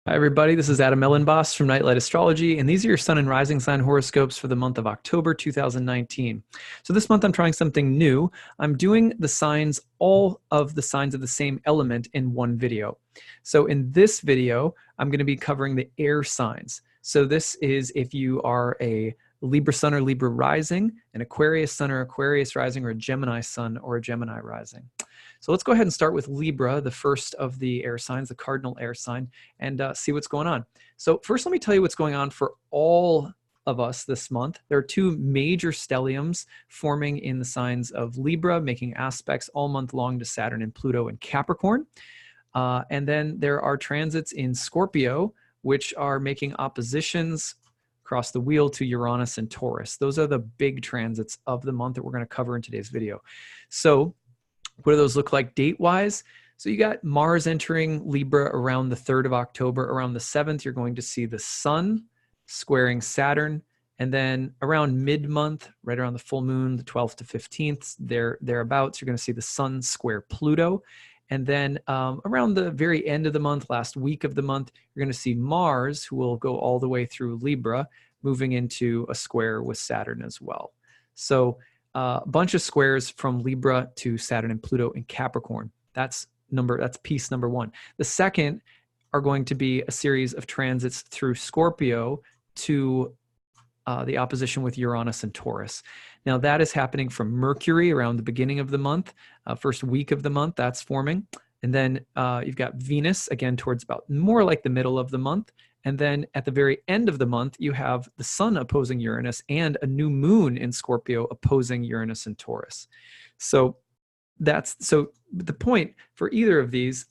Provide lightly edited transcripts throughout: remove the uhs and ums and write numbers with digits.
Hi, everybody. This is Adam Elenbaas from Nightlight Astrology, and these are your sun and rising sign horoscopes for the month of October 2019. So, this month I'm trying something new. I'm doing all of the signs of the same element in one video. So, in this video, I'm going to be covering the air signs. So, this is if you are a Libra sun or Libra rising, an Aquarius sun or Aquarius rising, or a Gemini sun or a Gemini rising. So let's go ahead and start with Libra, the first of the air signs, the cardinal air sign, and see what's going on. So first, let me tell you what's going on for all of us this month. There are two major stelliums forming in the signs of Libra, making aspects all month long to Saturn and Pluto and Capricorn. And then there are transits in Scorpio, which are making oppositions across the wheel to Uranus and Taurus. Those are the big transits of the month that we're going to cover in today's video. So what do those look like date-wise? So you got Mars entering Libra around the 3rd of October. Around the 7th, you're going to see the Sun squaring Saturn. And then around mid-month, right around the full moon, the 12th to 15th, thereabouts, you're going to see the Sun square Pluto. And then around the very end of the month, last week of the month, you're going to see Mars, who will go all the way through Libra, moving into a square with Saturn as well. So a bunch of squares from Libra to Saturn and Pluto in Capricorn. That's piece number one. The second are going to be a series of transits through Scorpio to the opposition with Uranus and Taurus. Now that is happening from Mercury around the beginning of the month, first week of the month, that's forming. And then you've got Venus again towards about more like the middle of the month. And then at the very end of the month, you have the Sun opposing Uranus and a new moon in Scorpio opposing Uranus and Taurus. So the point for either of these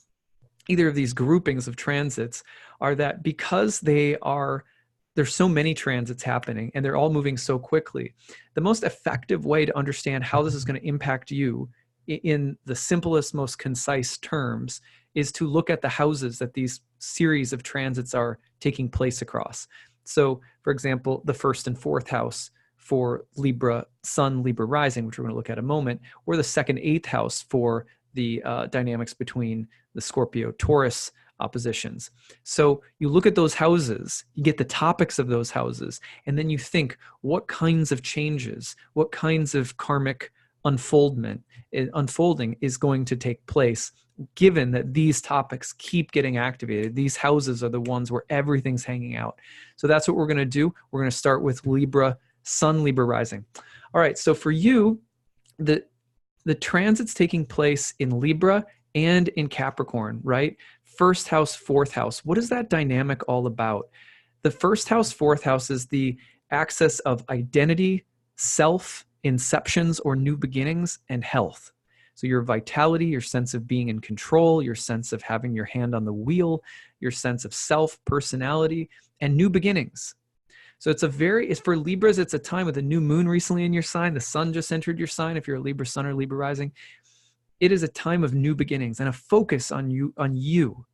groupings of transits are that because there's so many transits happening and they're all moving so quickly, the most effective way to understand how this is going to impact you in the simplest, most concise terms is to look at the houses that these series of transits are taking place across. So, for example, the 1st and 4th house for Libra Sun, Libra rising, which we're going to look at in a moment, or the 2nd, 8th house for the dynamics between the Scorpio Taurus oppositions. So you look at those houses, you get the topics of those houses, and then you think what kinds of changes, what kinds of karmic unfolding is going to take place, given that these topics keep getting activated. These houses are the ones where everything's hanging out. So that's what we're going to do. We're going to start with Libra Sun, Libra rising. All right, so for you, the transits taking place in Libra and in Capricorn, right? 1st house, 4th house. What is that dynamic all about? The 1st house, 4th house is the axis of identity, self, inceptions or new beginnings, and health. So your vitality, your sense of being in control, your sense of having your hand on the wheel, your sense of self, personality, and new beginnings. So it's for Libras, it's a time with a new moon recently in your sign. The Sun just entered your sign if you're a Libra sun or Libra rising. It is a time of new beginnings and a focus on you,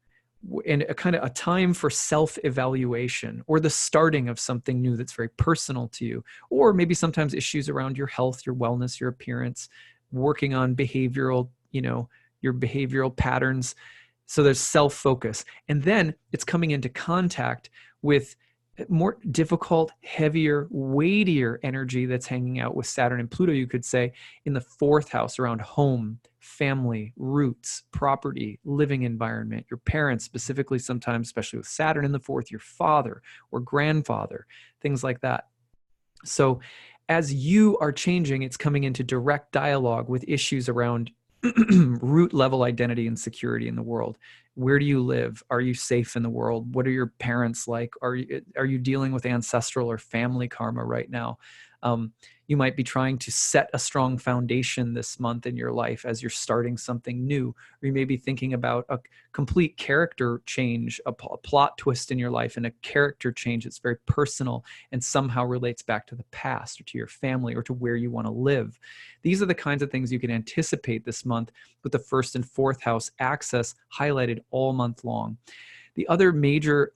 and a kind of a time for self-evaluation or the starting of something new that's very personal to you, or maybe sometimes issues around your health, your wellness, your appearance, working on your behavioral patterns. So there's self-focus. And then it's coming into contact with more difficult, heavier, weightier energy that's hanging out with Saturn and Pluto, you could say, in the 4th house around home, family, roots, property, living environment, your parents, specifically sometimes, especially with Saturn in the 4th, your father or grandfather, things like that. So as you are changing, it's coming into direct dialogue with issues around root level identity and security in the world. Where do you live? Are you safe in the world? What are your parents like? Are you dealing with ancestral or family karma right now? You might be trying to set a strong foundation this month in your life as you're starting something new, or you may be thinking about a complete character change, a plot twist in your life, and a character change that's very personal and somehow relates back to the past or to your family or to where you want to live. These are the kinds of things you can anticipate this month with the 1st and 4th house axis highlighted all month long. The other major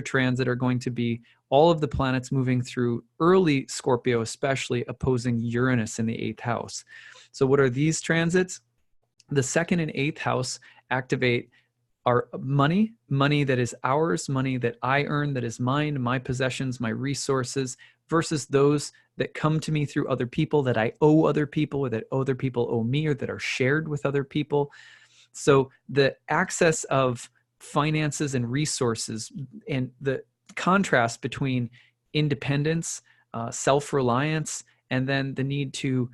transit are going to be all of the planets moving through early Scorpio, especially opposing Uranus in the 8th house. So what are these transits? The 2nd and 8th house activate our money that is ours, money that I earn, that is mine, my possessions, my resources, versus those that come to me through other people, that I owe other people, or that other people owe me, or that are shared with other people. So the access of finances and resources, and the contrast between independence, self-reliance, and then the need to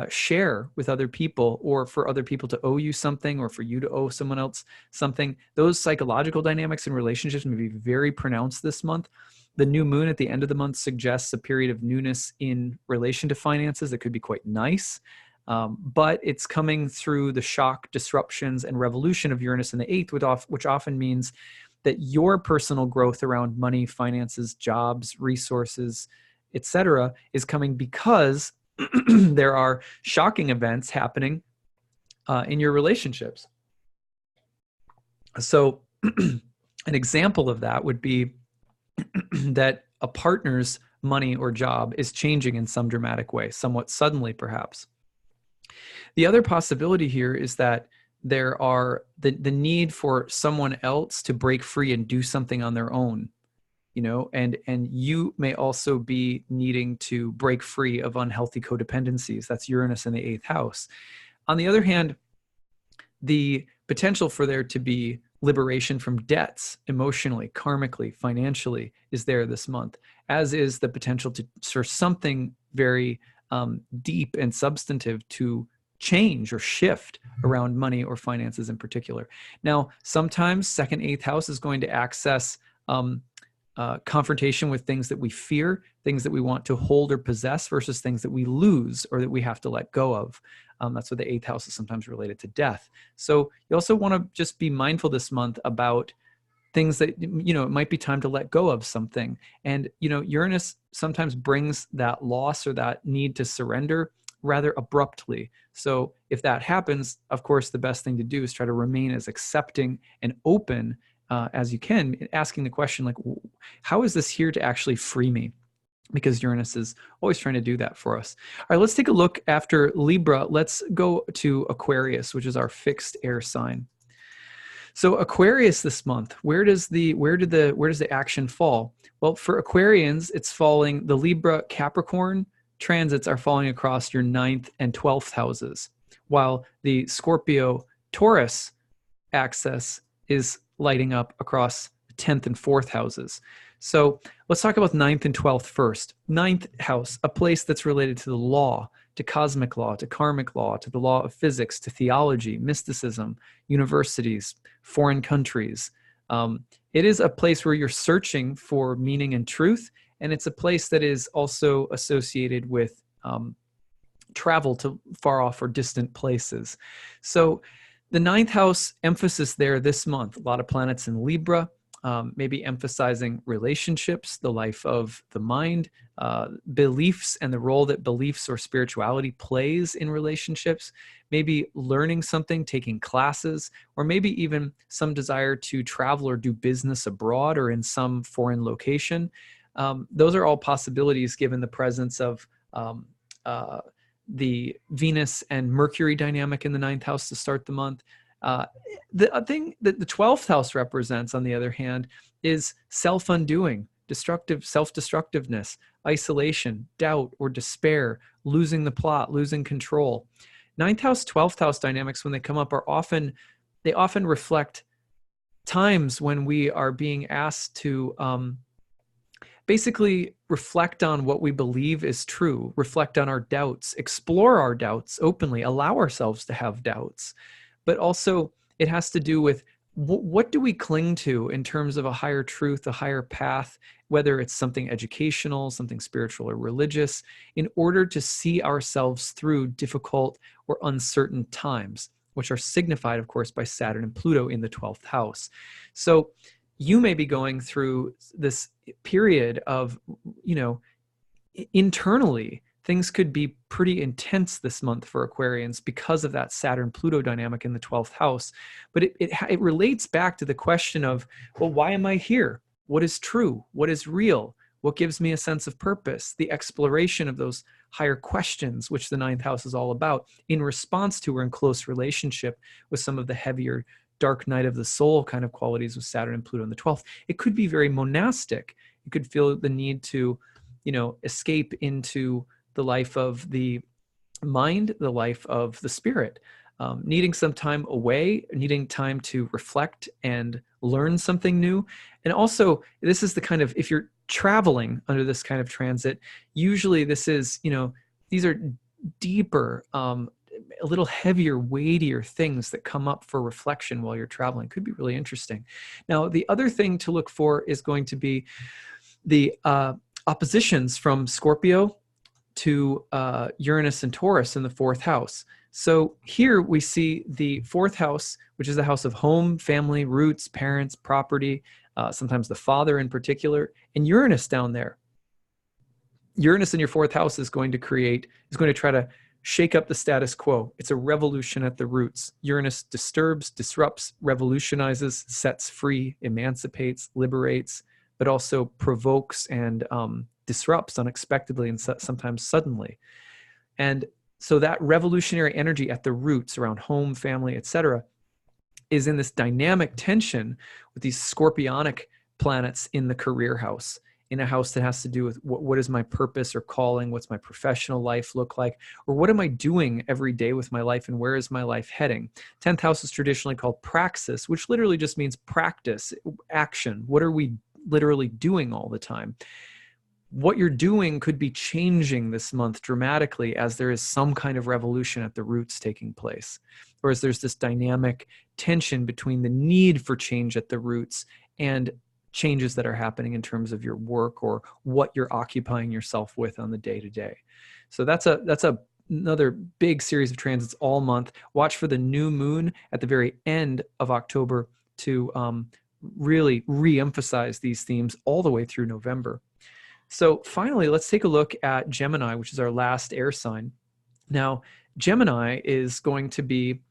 share with other people, or for other people to owe you something, or for you to owe someone else something. Those psychological dynamics in relationships may be very pronounced this month. The new moon at the end of the month suggests a period of newness in relation to finances that could be quite nice. But it's coming through the shock, disruptions, and revolution of Uranus in the 8th, which often means that your personal growth around money, finances, jobs, resources, etc., is coming because there are shocking events happening in your relationships. So an example of that would be that a partner's money or job is changing in some dramatic way, somewhat suddenly perhaps. The other possibility here is that there are the need for someone else to break free and do something on their own, and you may also be needing to break free of unhealthy codependencies. That's Uranus in the 8th house. On the other hand, the potential for there to be liberation from debts, emotionally, karmically, financially, is there this month, as is the potential for something very deep and substantive to change or shift around money or finances in particular. Now, sometimes second, 8th house is going to access confrontation with things that we fear, things that we want to hold or possess, versus things that we lose or that we have to let go of. That's why the 8th house is sometimes related to death. So you also want to just be mindful this month about things that, it might be time to let go of something. And, Uranus sometimes brings that loss or that need to surrender rather abruptly. So if that happens, of course, the best thing to do is try to remain as accepting and open as you can, asking the question, like, how is this here to actually free me? Because Uranus is always trying to do that for us. All right, let's take a look after Libra. Let's go to Aquarius, which is our fixed air sign. So Aquarius this month, where does the action fall? Well, for Aquarians, it's falling, the Libra Capricorn transits are falling across your 9th and 12th houses, while the Scorpio Taurus axis is lighting up across 10th and 4th houses. So let's talk about 9th and 12th first. 9th house, a place that's related to the law, to cosmic law, to karmic law, to the law of physics, to theology, mysticism, universities, foreign countries. It is a place where you're searching for meaning and truth, and it's a place that is also associated with travel to far off or distant places. So the 9th house emphasis there this month, a lot of planets in Libra, maybe emphasizing relationships, the life of the mind, beliefs, and the role that beliefs or spirituality plays in relationships, maybe learning something, taking classes, or maybe even some desire to travel or do business abroad or in some foreign location. Those are all possibilities given the presence of the Venus and Mercury dynamic in the 9th house to start the month. The thing that the 12th house represents, on the other hand, is self-undoing, self-destructiveness, isolation, doubt, or despair, losing the plot, losing control. 9th house, 12th house dynamics, when they come up, they often reflect times when we are being asked to basically reflect on what we believe is true, reflect on our doubts, explore our doubts openly, allow ourselves to have doubts. But also it has to do with what do we cling to in terms of a higher truth, a higher path, whether it's something educational, something spiritual or religious, in order to see ourselves through difficult or uncertain times, which are signified, of course, by Saturn and Pluto in the 12th house. So you may be going through this period of, internally, things could be pretty intense this month for Aquarians because of that Saturn-Pluto dynamic in the 12th house. But it relates back to the question of, well, why am I here? What is true? What is real? What gives me a sense of purpose? The exploration of those higher questions, which the 9th house is all about, in response to or in close relationship with some of the heavier dark night of the soul kind of qualities with Saturn and Pluto in the 12th. It could be very monastic. You could feel the need to, escape into the life of the mind, the life of the spirit, needing some time away, needing time to reflect and learn something new. And also, this is the kind of, if you're traveling under this kind of transit, usually this is, these are deeper, a little heavier, weightier things that come up for reflection while you're traveling. Could be really interesting. Now, the other thing to look for is going to be the oppositions from Scorpio to Uranus and Taurus in the 4th house. So here we see the 4th house, which is the house of home, family, roots, parents, property, sometimes the father in particular, and Uranus down there. Uranus in your 4th house is going to try to shake up the status quo. It's a revolution at the roots. Uranus disturbs, disrupts, revolutionizes, sets free, emancipates, liberates, but also provokes and disrupts unexpectedly and sometimes suddenly. And so that revolutionary energy at the roots around home, family, etc., is in this dynamic tension with these scorpionic planets in the career house, in a house that has to do with what is my purpose or calling, what's my professional life look like, or what am I doing every day with my life and where is my life heading? 10th house is traditionally called praxis, which literally just means practice, action. What are we literally doing all the time? What you're doing could be changing this month dramatically as there is some kind of revolution at the roots taking place. Whereas there's this dynamic tension between the need for change at the roots and changes that are happening in terms of your work or what you're occupying yourself with on the day-to-day. So that's another big series of transits all month. Watch for the new moon at the very end of October to really re-emphasize these themes all the way through November. So finally, let's take a look at Gemini, which is our last air sign. Now, Gemini is going to be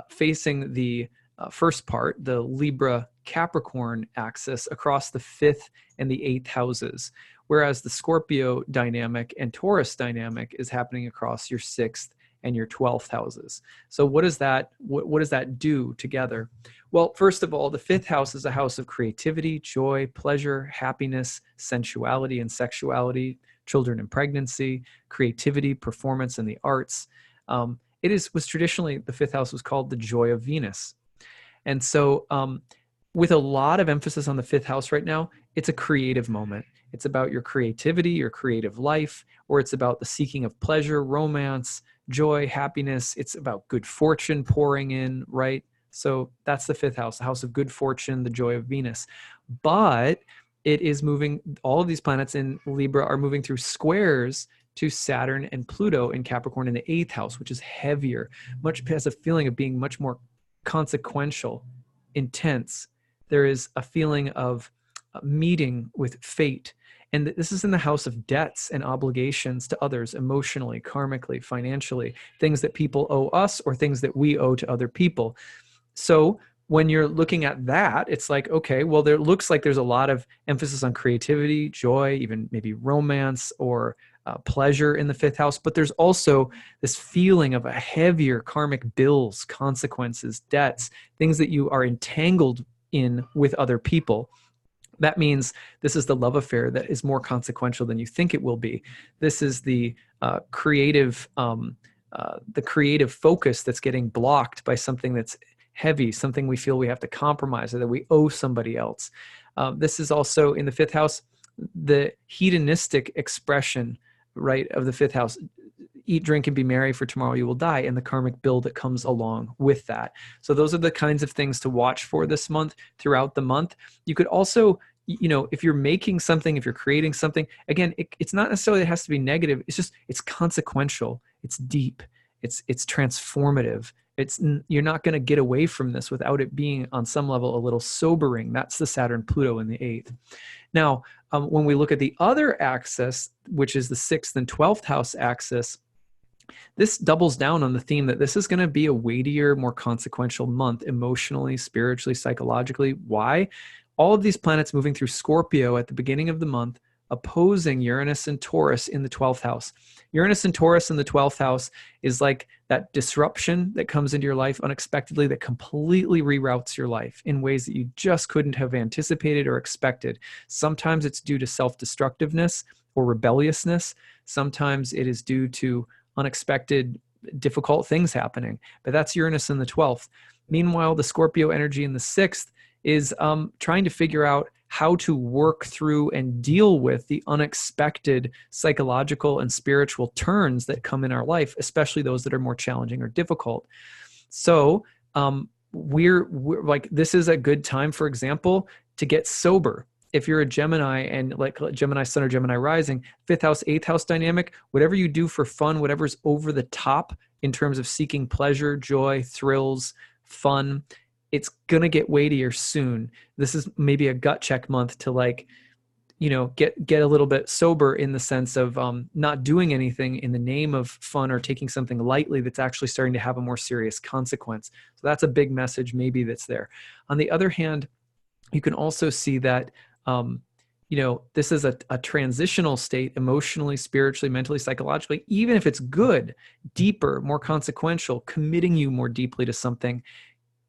facing the first part, the Libra Capricorn axis, across the 5th and the 8th houses, whereas the Scorpio dynamic and Taurus dynamic is happening across your 6th and your 12th houses. So what does that do together? Well, first of all, the 5th house is a house of creativity, joy, pleasure, happiness, sensuality and sexuality, children and pregnancy, creativity, performance, and the arts. Was traditionally, the 5th house was called the joy of Venus. And so with a lot of emphasis on the 5th house right now, it's a creative moment. It's about your creativity, your creative life, or it's about the seeking of pleasure, romance, joy, happiness. It's about good fortune pouring in, right? So that's the 5th house, the house of good fortune, the joy of Venus. But it is moving, all of these planets in Libra are moving through squares to Saturn and Pluto in Capricorn in the 8th house, which is heavier, has a feeling of being much more consequential, intense. There is a feeling of meeting with fate. And this is in the house of debts and obligations to others, emotionally, karmically, financially, things that people owe us or things that we owe to other people. So when you're looking at that, it's like, okay, well, there looks like there's a lot of emphasis on creativity, joy, even maybe romance or pleasure in the 5th house. But there's also this feeling of a heavier karmic bills, consequences, debts, things that you are entangled in with other people. That means this is the love affair that is more consequential than you think it will be. This is the creative focus that's getting blocked by something that's heavy, something we feel we have to compromise or that we owe somebody else. This is also in the 5th house, the hedonistic expression, right, of the 5th house. Eat, drink, and be merry, for tomorrow you will die, and the karmic bill that comes along with that. So those are the kinds of things to watch for this month, throughout the month. You could also, if you're making something, if you're creating something, again, it's not necessarily it has to be negative. It's just, it's consequential. It's deep. It's transformative. You're not going to get away from this without it being on some level a little sobering. That's the Saturn Pluto in the 8th. Now, when we look at the other axis, which is the 6th and 12th house axis, this doubles down on the theme that this is going to be a weightier, more consequential month emotionally, spiritually, psychologically. Why? All of these planets moving through Scorpio at the beginning of the month opposing Uranus and Taurus in the 12th house. Uranus and Taurus in the 12th house is like that disruption that comes into your life unexpectedly that completely reroutes your life in ways that you just couldn't have anticipated or expected. Sometimes it's due to self-destructiveness or rebelliousness. Sometimes it is due to unexpected, difficult things happening. But that's Uranus in the 12th. Meanwhile, the Scorpio energy in the 6th is trying to figure out how to work through and deal with the unexpected psychological and spiritual turns that come in our life, especially those that are more challenging or difficult. So we're like, this is a good time, for example, to get sober. If you're a Gemini and like Gemini Sun or Gemini Rising, 5th house, 8th house dynamic, whatever you do for fun, whatever's over the top in terms of seeking pleasure, joy, thrills, fun, it's going to get weightier soon. This is maybe a gut check month to like, you know, get a little bit sober in the sense of not doing anything in the name of fun or taking something lightly that's actually starting to have a more serious consequence. So that's a big message maybe that's there. On the other hand, you can also see that, you know, this is a transitional state emotionally, spiritually, mentally, psychologically, even if it's good, deeper, more consequential, committing you more deeply to something,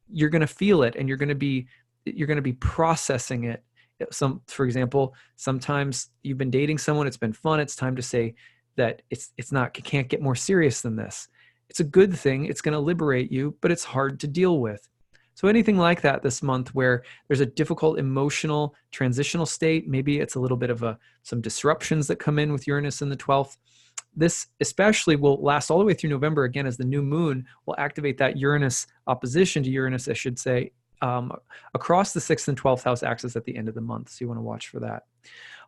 you're going to feel it and you're going to be processing it. For example, sometimes you've been dating someone, it's been fun. It's time to say that it can't get more serious than this. It's a good thing. It's going to liberate you, but it's hard to deal with. So anything like that this month where there's a difficult emotional transitional state, maybe it's a little bit of some disruptions that come in with Uranus in the 12th. This especially will last all the way through November, again, as the new moon will activate that Uranus opposition to Uranus, I should say, across the 6th and 12th house axis at the end of the month. So you want to watch for that.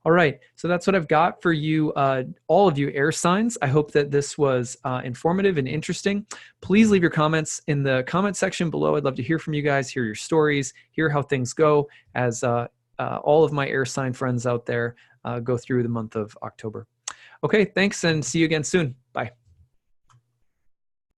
All right, so that's what I've got for you, all of you air signs. I hope that this was informative and interesting. Please leave your comments in the comment section below. I'd love to hear from you guys, hear your stories, hear how things go as all of my air sign friends out there go through the month of October. Okay, thanks and see you again soon.